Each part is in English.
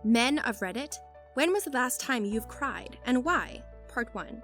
Men of Reddit, when was the last time you've cried, and why? Part 1.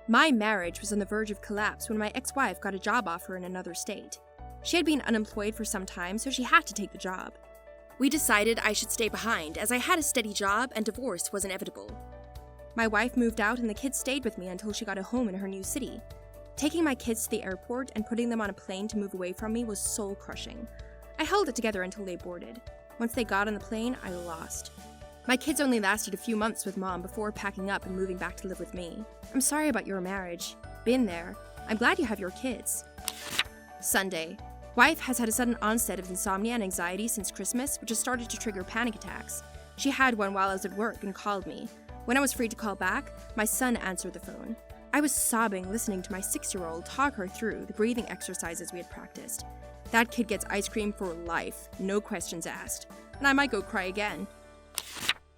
My marriage was on the verge of collapse when my ex-wife got a job offer in another state. She had been unemployed for some time, so she had to take the job. We decided I should stay behind, as I had a steady job and divorce was inevitable. My wife moved out and the kids stayed with me until she got a home in her new city. Taking my kids to the airport and putting them on a plane to move away from me was soul-crushing. I held it together until they boarded. Once they got on the plane, I lost. My kids only lasted a few months with Mom before packing up and moving back to live with me. I'm sorry about your marriage. Been there. I'm glad you have your kids. Sunday. Wife has had a sudden onset of insomnia and anxiety since Christmas, which has started to trigger panic attacks. She had one while I was at work and called me. When I was free to call back, my son answered the phone. I was sobbing listening to my 6-year-old talk her through the breathing exercises we had practiced. That kid gets ice cream for life, no questions asked. And I might go cry again.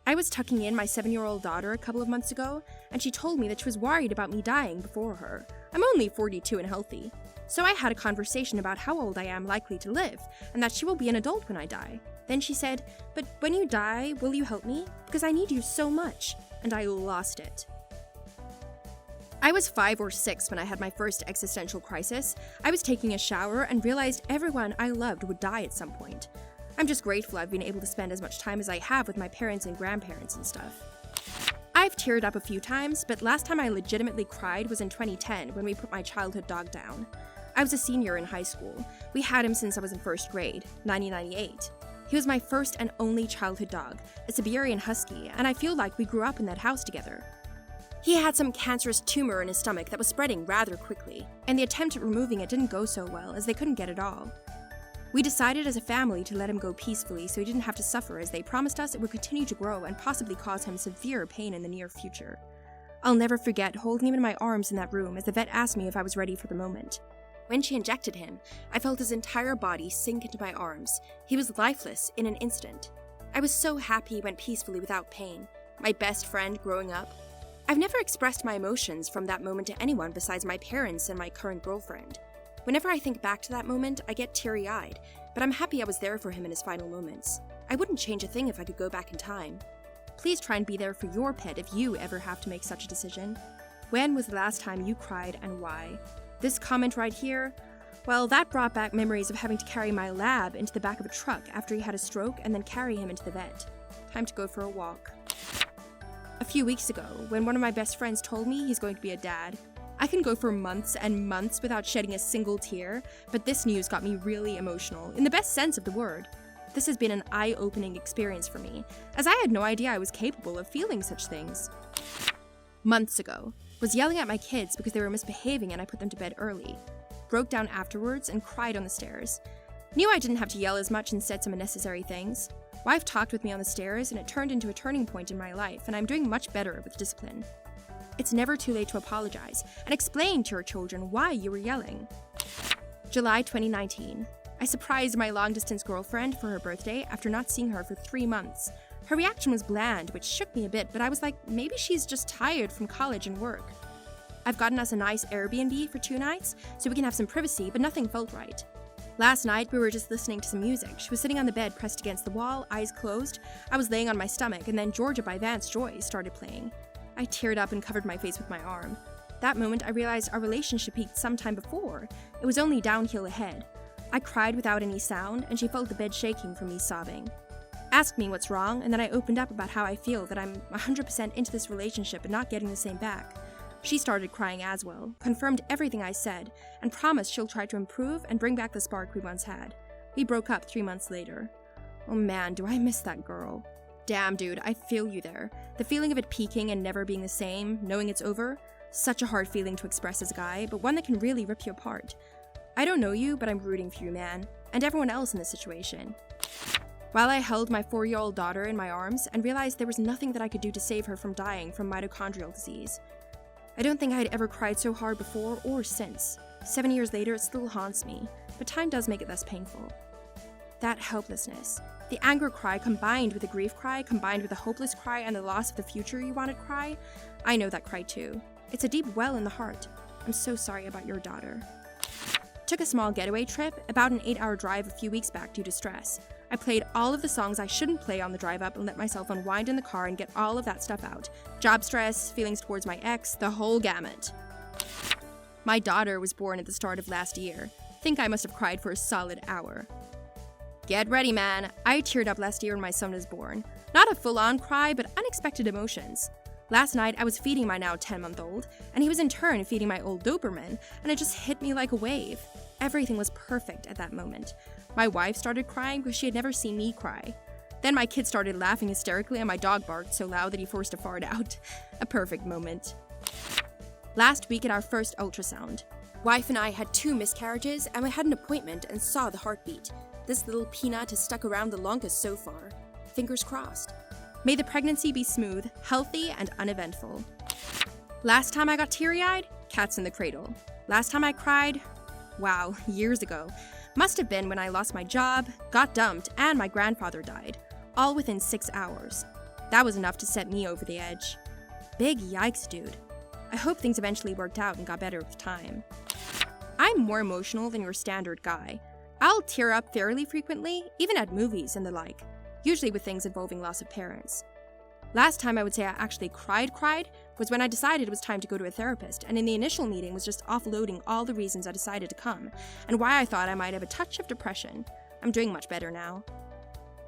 I was tucking in my 7-year-old daughter a couple of months ago, and she told me that she was worried about me dying before her. I'm only 42 and healthy. So I had a conversation about how old I am likely to live, and that she will be an adult when I die. Then she said, "But when you die, will you help me? Because I need you so much." And I lost it. I was 5 or 6 when I had my first existential crisis. I was taking a shower and realized everyone I loved would die at some point. I'm just grateful I've been able to spend as much time as I have with my parents and grandparents and stuff. I've teared up a few times, but last time I legitimately cried was in 2010 when we put my childhood dog down. I was a senior in high school. We had him since I was in first grade, 1998. He was my first and only childhood dog, a Siberian Husky, and I feel like we grew up in that house together. He had some cancerous tumor in his stomach that was spreading rather quickly, and the attempt at removing it didn't go so well as they couldn't get it all. We decided as a family to let him go peacefully so he didn't have to suffer, as they promised us it would continue to grow and possibly cause him severe pain in the near future. I'll never forget holding him in my arms in that room as the vet asked me if I was ready for the moment. When she injected him, I felt his entire body sink into my arms. He was lifeless in an instant. I was so happy he went peacefully without pain. My best friend growing up. I've never expressed my emotions from that moment to anyone besides my parents and my current girlfriend. Whenever I think back to that moment, I get teary-eyed, but I'm happy I was there for him in his final moments. I wouldn't change a thing if I could go back in time. Please try and be there for your pet if you ever have to make such a decision. When was the last time you cried and why? This comment right here, well, that brought back memories of having to carry my lab into the back of a truck after he had a stroke and then carry him into the vet. Time to go for a walk. A few weeks ago, when one of my best friends told me he's going to be a dad, I can go for months and months without shedding a single tear, but this news got me really emotional, in the best sense of the word. This has been an eye-opening experience for me, as I had no idea I was capable of feeling such things. Months ago, was yelling at my kids because they were misbehaving and I put them to bed early. Broke down afterwards and cried on the stairs. Knew I didn't have to yell as much and said some unnecessary things. Wife talked with me on the stairs and it turned into a turning point in my life, and I'm doing much better with discipline. It's never too late to apologize and explain to your children why you were yelling. July 2019. I surprised my long-distance girlfriend for her birthday after not seeing her for 3 months. Her reaction was bland, which shook me a bit, but I was like, maybe she's just tired from college and work. I've gotten us a nice Airbnb for 2 nights, so we can have some privacy, but nothing felt right. Last night, we were just listening to some music. She was sitting on the bed pressed against the wall, eyes closed. I was laying on my stomach, and then Georgia by Vance Joy started playing. I teared up and covered my face with my arm. That moment, I realized our relationship peaked sometime before. It was only downhill ahead. I cried without any sound, and she felt the bed shaking from me sobbing. Asked me what's wrong, and then I opened up about how I feel that I'm 100% into this relationship and not getting the same back. She started crying as well, confirmed everything I said, and promised she'll try to improve and bring back the spark we once had. We broke up 3 months later. Oh man, do I miss that girl. Damn dude, I feel you there. The feeling of it peaking and never being the same, knowing it's over, such a hard feeling to express as a guy, but one that can really rip you apart. I don't know you, but I'm rooting for you, man, and everyone else in this situation. While I held my 4-year-old daughter in my arms and realized there was nothing that I could do to save her from dying from mitochondrial disease. I don't think I had ever cried so hard before or since. 7 years later, it still haunts me, but time does make it less painful. That helplessness, the anger cry combined with the grief cry, combined with the hopeless cry and the loss of the future you wanted cry, I know that cry too. It's a deep well in the heart. I'm so sorry about your daughter. Took a small getaway trip, about an 8-hour drive a few weeks back due to stress. I played all of the songs I shouldn't play on the drive up and let myself unwind in the car and get all of that stuff out. Job stress, feelings towards my ex, the whole gamut. My daughter was born at the start of last year. Think I must have cried for a solid hour. Get ready, man. I teared up last year when my son was born. Not a full-on cry, but unexpected emotions. Last night, I was feeding my now 10-month-old, and he was in turn feeding my old Doberman, and it just hit me like a wave. Everything was perfect at that moment. My wife started crying because she had never seen me cry. Then my kid started laughing hysterically, and my dog barked so loud that he forced a fart out. A perfect moment. Last week at our first ultrasound, wife and I had 2 miscarriages, and we had an appointment and saw the heartbeat. This little peanut has stuck around the longest so far. Fingers crossed. May the pregnancy be smooth, healthy, and uneventful. Last time I got teary-eyed? Cats in the cradle. Last time I cried? Wow, years ago. Must have been when I lost my job, got dumped, and my grandfather died. All within 6 hours. That was enough to set me over the edge. Big yikes, dude. I hope things eventually worked out and got better with time. I'm more emotional than your standard guy. I'll tear up fairly frequently, even at movies and the like, usually with things involving loss of parents. Last time I would say I actually cried was when I decided it was time to go to a therapist, and in the initial meeting was just offloading all the reasons I decided to come, and why I thought I might have a touch of depression. I'm doing much better now.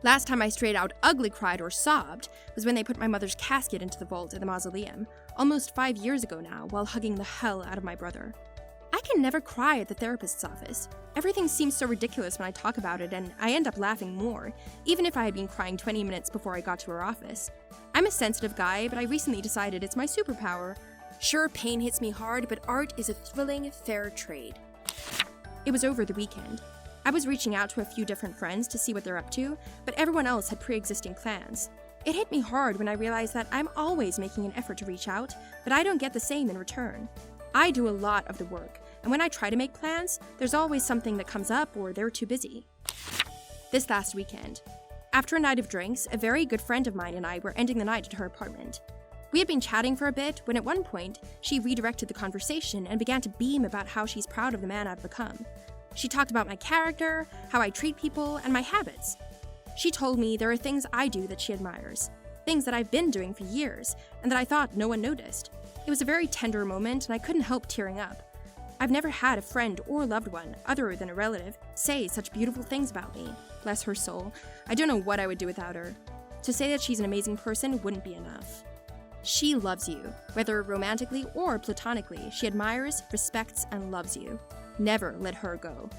Last time I straight out ugly cried or sobbed was when they put my mother's casket into the vault at the mausoleum, almost 5 years ago now, while hugging the hell out of my brother. I can never cry at the therapist's office. Everything seems so ridiculous when I talk about it, and I end up laughing more, even if I had been crying 20 minutes before I got to her office. I'm a sensitive guy, but I recently decided it's my superpower. Sure, pain hits me hard, but art is a thrilling, fair trade. It was over the weekend. I was reaching out to a few different friends to see what they're up to, but everyone else had pre-existing plans. It hit me hard when I realized that I'm always making an effort to reach out, but I don't get the same in return. I do a lot of the work, and when I try to make plans, there's always something that comes up or they're too busy. This last weekend, after a night of drinks, a very good friend of mine and I were ending the night at her apartment. We had been chatting for a bit when at one point, she redirected the conversation and began to beam about how she's proud of the man I've become. She talked about my character, how I treat people, and my habits. She told me there are things I do that she admires, things that I've been doing for years, and that I thought no one noticed. It was a very tender moment, and I couldn't help tearing up. I've never had a friend or loved one, other than a relative, say such beautiful things about me. Bless her soul. I don't know what I would do without her. To say that she's an amazing person wouldn't be enough. She loves you, whether romantically or platonically. She admires, respects, and loves you. Never let her go.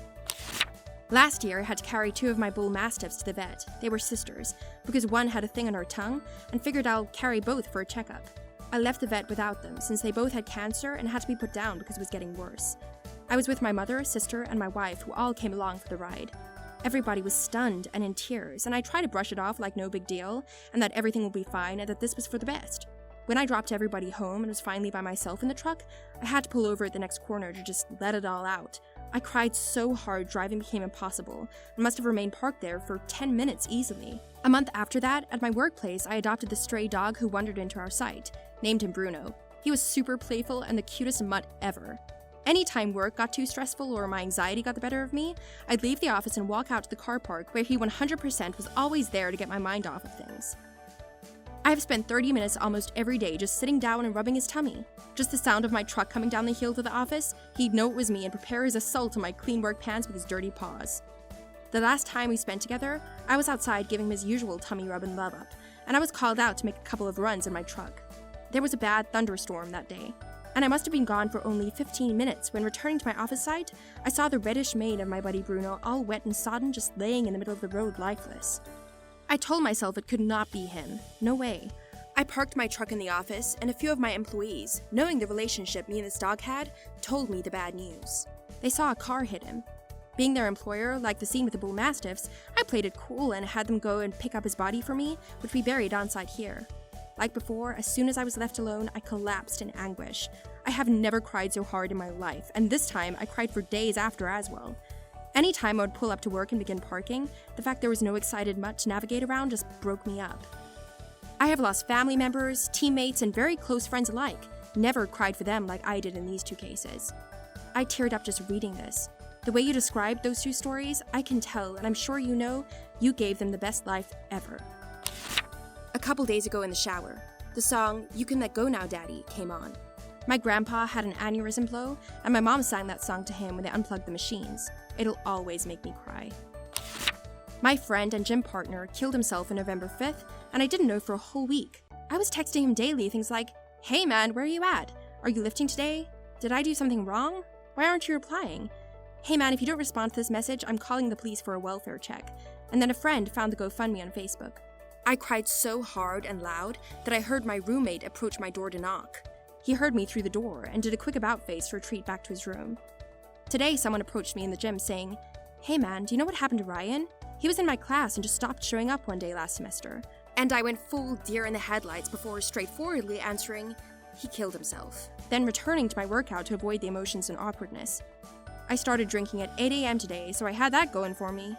Last year, I had to carry 2 of my bull mastiffs to the vet. They were sisters, because one had a thing on her tongue, and figured I'll carry both for a checkup. I left the vet without them, since they both had cancer and had to be put down because it was getting worse. I was with my mother, sister, and my wife, who all came along for the ride. Everybody was stunned and in tears, and I tried to brush it off like no big deal, and that everything would be fine, and that this was for the best. When I dropped everybody home and was finally by myself in the truck, I had to pull over at the next corner to just let it all out. I cried so hard driving became impossible, and must have remained parked there for 10 minutes easily. A month after that, at my workplace, I adopted the stray dog who wandered into our site. Named him Bruno. He was super playful and the cutest mutt ever. Anytime work got too stressful or my anxiety got the better of me, I'd leave the office and walk out to the car park where he 100% was always there to get my mind off of things. I have spent 30 minutes almost every day just sitting down and rubbing his tummy. Just the sound of my truck coming down the hill to the office, he'd know it was me and prepare his assault on my clean work pants with his dirty paws. The last time we spent together, I was outside giving him his usual tummy rub and love up, and I was called out to make a couple of runs in my truck. There was a bad thunderstorm that day, and I must have been gone for only 15 minutes when returning to my office site, I saw the reddish mane of my buddy Bruno all wet and sodden just laying in the middle of the road lifeless. I told myself it could not be him. No way. I parked my truck in the office, and a few of my employees, knowing the relationship me and this dog had, told me the bad news. They saw a car hit him. Being their employer, like the scene with the bull mastiffs, I played it cool and had them go and pick up his body for me, which we buried on site here. Like before, as soon as I was left alone, I collapsed in anguish. I have never cried so hard in my life, and this time I cried for days after as well. Anytime I would pull up to work and begin parking, the fact there was no excited mutt to navigate around just broke me up. I have lost family members, teammates, and very close friends alike. Never cried for them like I did in these 2 cases. I teared up just reading this. The way you described those 2 stories, I can tell, and I'm sure you know, You gave them the best life ever. A couple days ago in the shower, the song You Can Let Go Now Daddy came on. My grandpa had an aneurysm blow, and my mom sang that song to him when they unplugged the machines. It'll always make me cry. My friend and gym partner killed himself on November 5th, and I didn't know for a whole week. I was texting him daily things like, "Hey man, where are you at? Are you lifting today? Did I do something wrong? Why aren't you replying? Hey man, if you don't respond to this message, I'm calling the police for a welfare check." And then a friend found the GoFundMe on Facebook. I cried so hard and loud that I heard my roommate approach my door to knock. He heard me through the door and did a quick about face to retreat back to his room. Today, someone approached me in the gym saying, "Hey man, do you know what happened to Ryan? He was in my class and just stopped showing up one day last semester." And I went full deer in the headlights before straightforwardly answering, "He killed himself," then returning to my workout to avoid the emotions and awkwardness. I started drinking at 8 a.m. today, so I had that going for me.